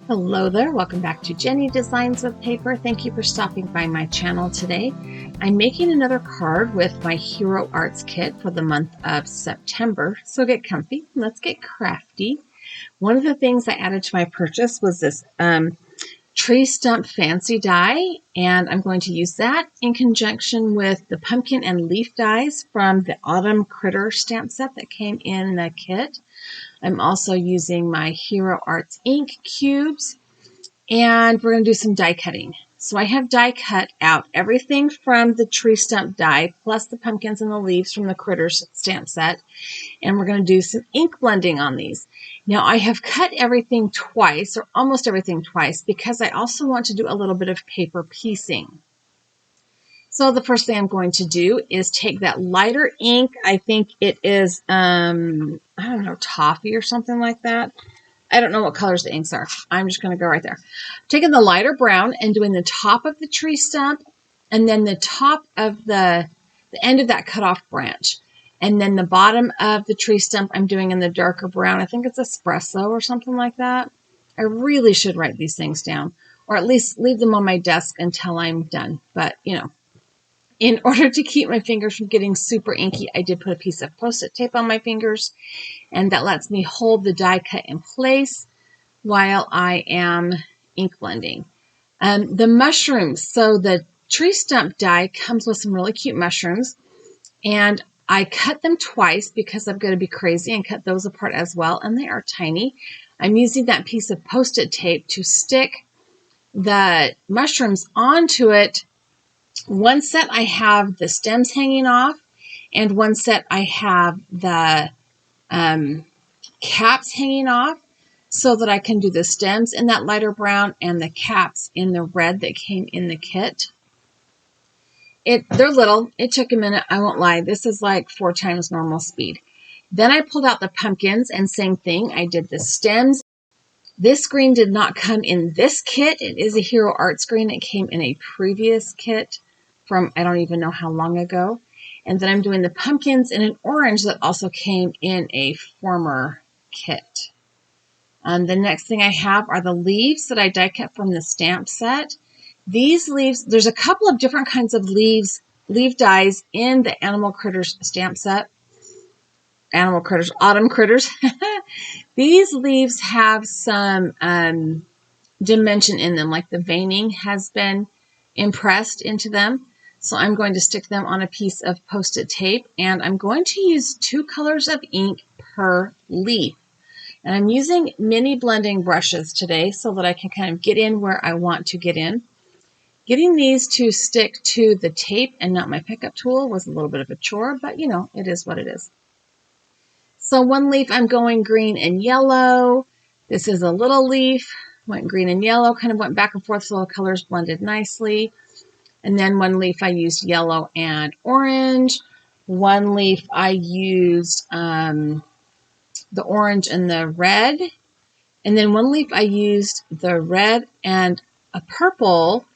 Hello there, welcome back to Jennie Designs with Paper. Thank you for stopping by my channel today. I'm making another card with my Hero Arts kit for the month of September. So get comfy, let's get crafty. One of the things I added to my purchase was this tree stump fancy die, and I'm going to use that in conjunction with the pumpkin and leaf dies from the Autumn Critter stamp set that came in the kit. I'm also using my Hero Arts ink cubes, and we're going to do some die cutting. So I have die cut out everything from the tree stump die, plus the pumpkins and the leaves from the Critters stamp set, and we're going to do some ink blending on these. Now I have cut everything twice, or almost everything twice, because I also want to do a little bit of paper piecing. So the first thing I'm going to do is take that lighter ink. I think it is, I don't know, toffee or something like that. I don't know what colors the inks are. I'm just going to go right there. Taking the lighter brown and doing the top of the tree stump, and then the top of the end of that cut off branch. And then the bottom of the tree stump I'm doing in the darker brown. I think it's espresso or something like that. I really should write these things down, or at least leave them on my desk until I'm done. But, you know, in order to keep my fingers from getting super inky, I did put a piece of Post-it tape on my fingers, and that lets me hold the die cut in place while I am ink blending. The mushrooms, so the tree stump die comes with some really cute mushrooms, and I cut them twice because I'm going to be crazy and cut those apart as well, and they are tiny. I'm using that piece of Post-it tape to stick the mushrooms onto it. One set I have the stems hanging off, and one set I have the caps hanging off, so that I can do the stems in that lighter brown and the caps in the red that came in the kit. They're little. It took a minute, I won't lie. This is like 4 times normal speed. Then I pulled out the pumpkins, and same thing. I did the stems. This green did not come in this kit. It is a Hero Arts green. It came in a previous kit from I don't even know how long ago. And then I'm doing the pumpkins in an orange that also came in a former kit. The next thing I have are the leaves that I die cut from the stamp set. These leaves, there's a couple of different kinds of leaf dies in the Animal Critters stamp set. Animal Critters, Autumn Critters. These leaves have some dimension in them, like the veining has been impressed into them. So I'm going to stick them on a piece of Post-it tape, and I'm going to use 2 colors of ink per leaf. And I'm using mini blending brushes today so that I can kind of get in where I want to get in. Getting these to stick to the tape and not my pickup tool was a little bit of a chore, but you know, it is what it is. So one leaf I'm going green and yellow. This is a little leaf, went green and yellow, kind of went back and forth so the colors blended nicely. And then one leaf I used yellow and orange. One leaf I used the orange and the red. And then one leaf I used the red and a purple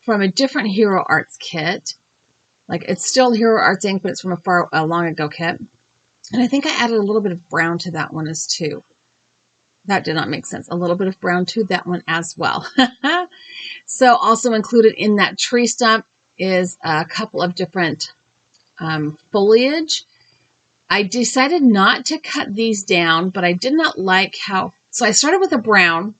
from a different Hero Arts kit. Like, it's still Hero Arts ink, but it's from a long ago kit. And I think I added a little bit of brown to that one as too. That did not make sense. A little bit of brown to that one as well. So also included in that tree stump is a couple of different foliage. I decided not to cut these down, but I did not like how, so I started with a brown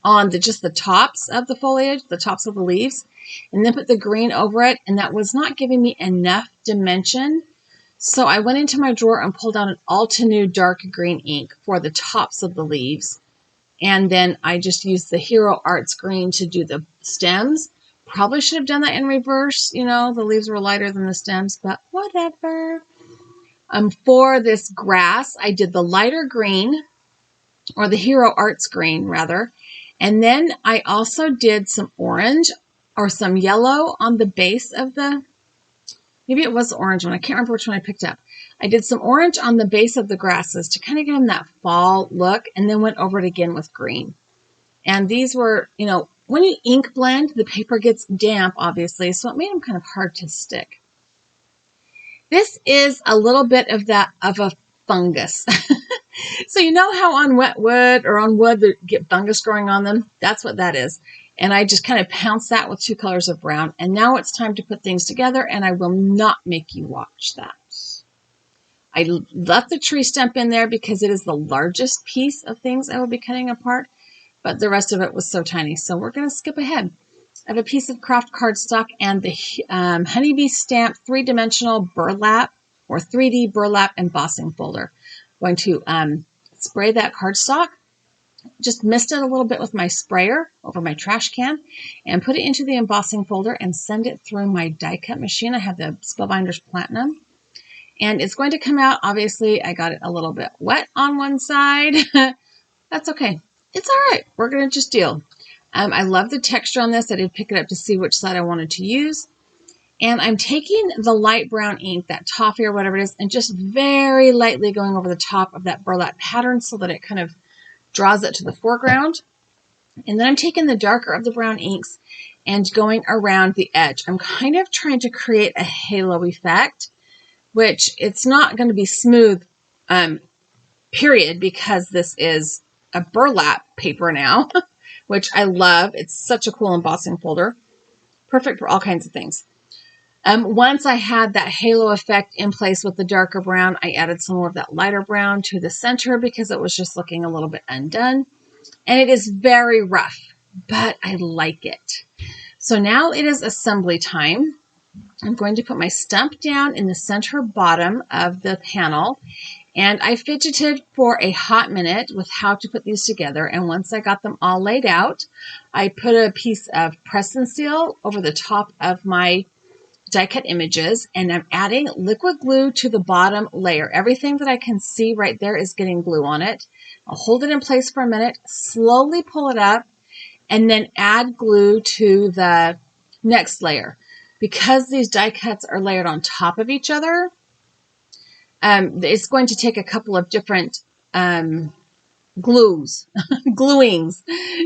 on just the tops of the foliage, the tops of the leaves, and then put the green over it, and that was not giving me enough dimension. So I went into my drawer and pulled out an Altenew dark green ink for the tops of the leaves. And then I just used the Hero Arts green to do the stems. Probably should have done that in reverse. You know, the leaves were lighter than the stems, but whatever. For this grass, I did the lighter green, or the Hero Arts green, rather. And then I also did some orange or some yellow on the base of the, maybe it was the orange one. I can't remember which one I picked up. I did some orange on the base of the grasses to kind of give them that fall look, and then went over it again with green. And these were, you know, when you ink blend, the paper gets damp, obviously, so it made them kind of hard to stick. This is a little bit of a fungus. So you know how on wet wood or on wood that get fungus growing on them? That's what that is. And I just kind of pounced that with 2 colors of brown. And now it's time to put things together, and I will not make you watch that. I left the tree stump in there because it is the largest piece of things I will be cutting apart, but the rest of it was so tiny. So we're going to skip ahead. I have a piece of craft cardstock and the Honeybee Stamp 3-dimensional burlap or 3D burlap embossing folder. I'm going to spray that cardstock, just mist it a little bit with my sprayer over my trash can, and put it into the embossing folder and send it through my die cut machine. I have the Spellbinders Platinum. And it's going to come out, obviously, I got it a little bit wet on one side. That's okay. It's all right. We're going to just deal. I love the texture on this. I did pick it up to see which side I wanted to use. And I'm taking the light brown ink, that toffee or whatever it is, and just very lightly going over the top of that burlap pattern so that it kind of draws it to the foreground. And then I'm taking the darker of the brown inks and going around the edge. I'm kind of trying to create a halo effect, which it's not going to be smooth, period, because this is a burlap paper now, which I love. It's such a cool embossing folder. Perfect for all kinds of things. Once I had that halo effect in place with the darker brown, I added some more of that lighter brown to the center because it was just looking a little bit undone. And it is very rough, but I like it. So now it is assembly time. I'm going to put my stump down in the center bottom of the panel, and I fidgeted for a hot minute with how to put these together. And once I got them all laid out, I put a piece of press and seal over the top of my die cut images, and I'm adding liquid glue to the bottom layer. Everything that I can see right there is getting glue on it. I'll hold it in place for a minute, slowly pull it up, and then add glue to the next layer. Because these die cuts are layered on top of each other, it's going to take a couple of different gluings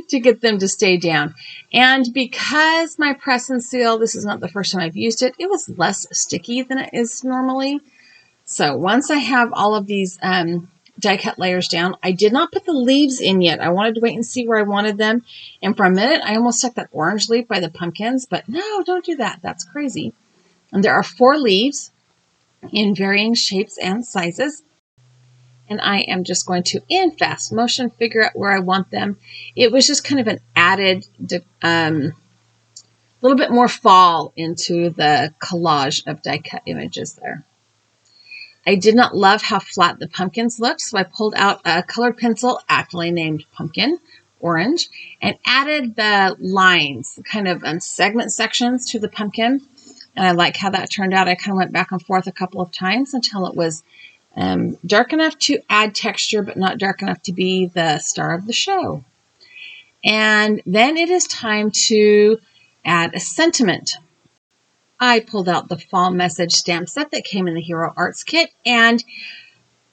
to get them to stay down. And because my press and seal, this is not the first time I've used it, it was less sticky than it is normally. So once I have all of these die cut layers down, I did not put the leaves in yet. I wanted to wait and see where I wanted them. And for a minute, I almost stuck that orange leaf by the pumpkins, but no, don't do that. That's crazy. And there are 4 leaves in varying shapes and sizes. And I am just going to, in fast motion, figure out where I want them. It was just kind of an added little bit more fall into the collage of die cut images there. I did not love how flat the pumpkins looked, so I pulled out a colored pencil, aptly named Pumpkin Orange, and added the lines, kind of segment sections to the pumpkin. And I like how that turned out. I kind of went back and forth a couple of times until it was dark enough to add texture, but not dark enough to be the star of the show. And then it is time to add a sentiment. I pulled out the fall message stamp set that came in the Hero Arts kit, and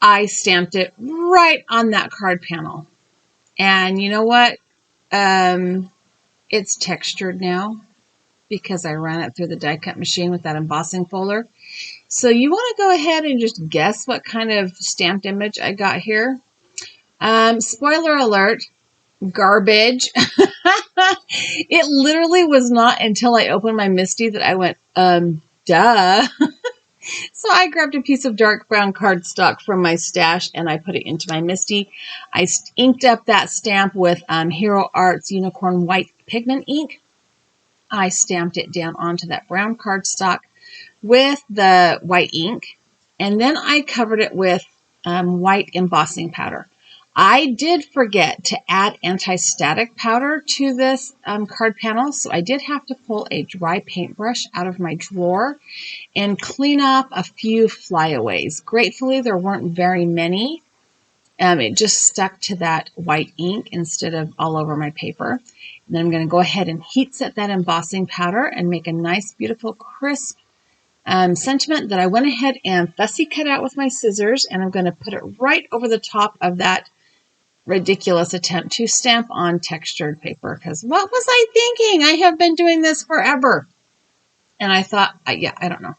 I stamped it right on that card panel. And you know what? It's textured now because I ran it through the die cut machine with that embossing folder. So you want to go ahead and just guess what kind of stamped image I got here. Spoiler alert, garbage. It literally was not until I opened my Misty that I went, duh. So I grabbed a piece of dark brown cardstock from my stash and I put it into my Misty. I inked up that stamp with Hero Arts Unicorn White Pigment ink. I stamped it down onto that brown cardstock with the white ink, and then I covered it with white embossing powder. I did forget to add anti-static powder to this card panel, so I did have to pull a dry paintbrush out of my drawer and clean up a few flyaways. Gratefully, there weren't very many. It just stuck to that white ink instead of all over my paper. And then I'm going to go ahead and heat set that embossing powder and make a nice, beautiful, crisp sentiment that I went ahead and fussy cut out with my scissors, and I'm going to put it right over the top of that ridiculous attempt to stamp on textured paper, because what was I thinking? I have been doing this forever. And I thought, I don't know.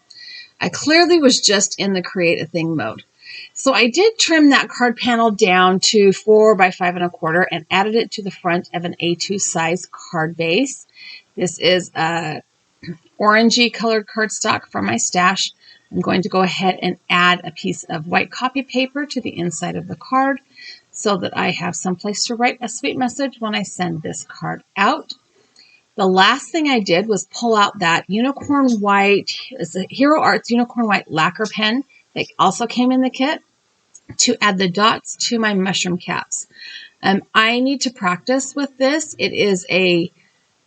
I clearly was just in the create a thing mode. So I did trim that card panel down to 4 by 5 1/4 and added it to the front of an A2 size card base. This is a orangey colored cardstock from my stash. I'm going to go ahead and add a piece of white copy paper to the inside of the card so that I have some place to write a sweet message when I send this card out. The last thing I did was pull out that unicorn white, it's a Hero Arts unicorn white lacquer pen that also came in the kit, to add the dots to my mushroom caps. I need to practice with this. It is a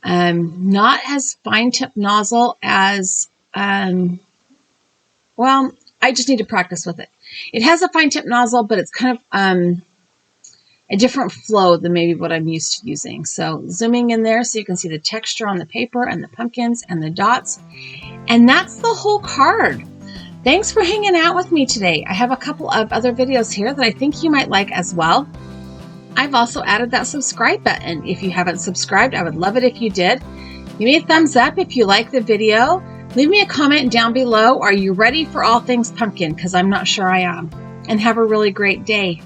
not as fine tip nozzle as, well, I just need to practice with it. It has a fine tip nozzle, but it's kind of a different flow than maybe what I'm used to using. So zooming in there so you can see the texture on the paper and the pumpkins and the dots. And that's the whole card. Thanks for hanging out with me today. I have a couple of other videos here that I think you might like as well. I've also added that subscribe button. If you haven't subscribed, I would love it if you did. Give me a thumbs up if you like the video. Leave me a comment down below. Are you ready for all things pumpkin? Because I'm not sure I am. And have a really great day.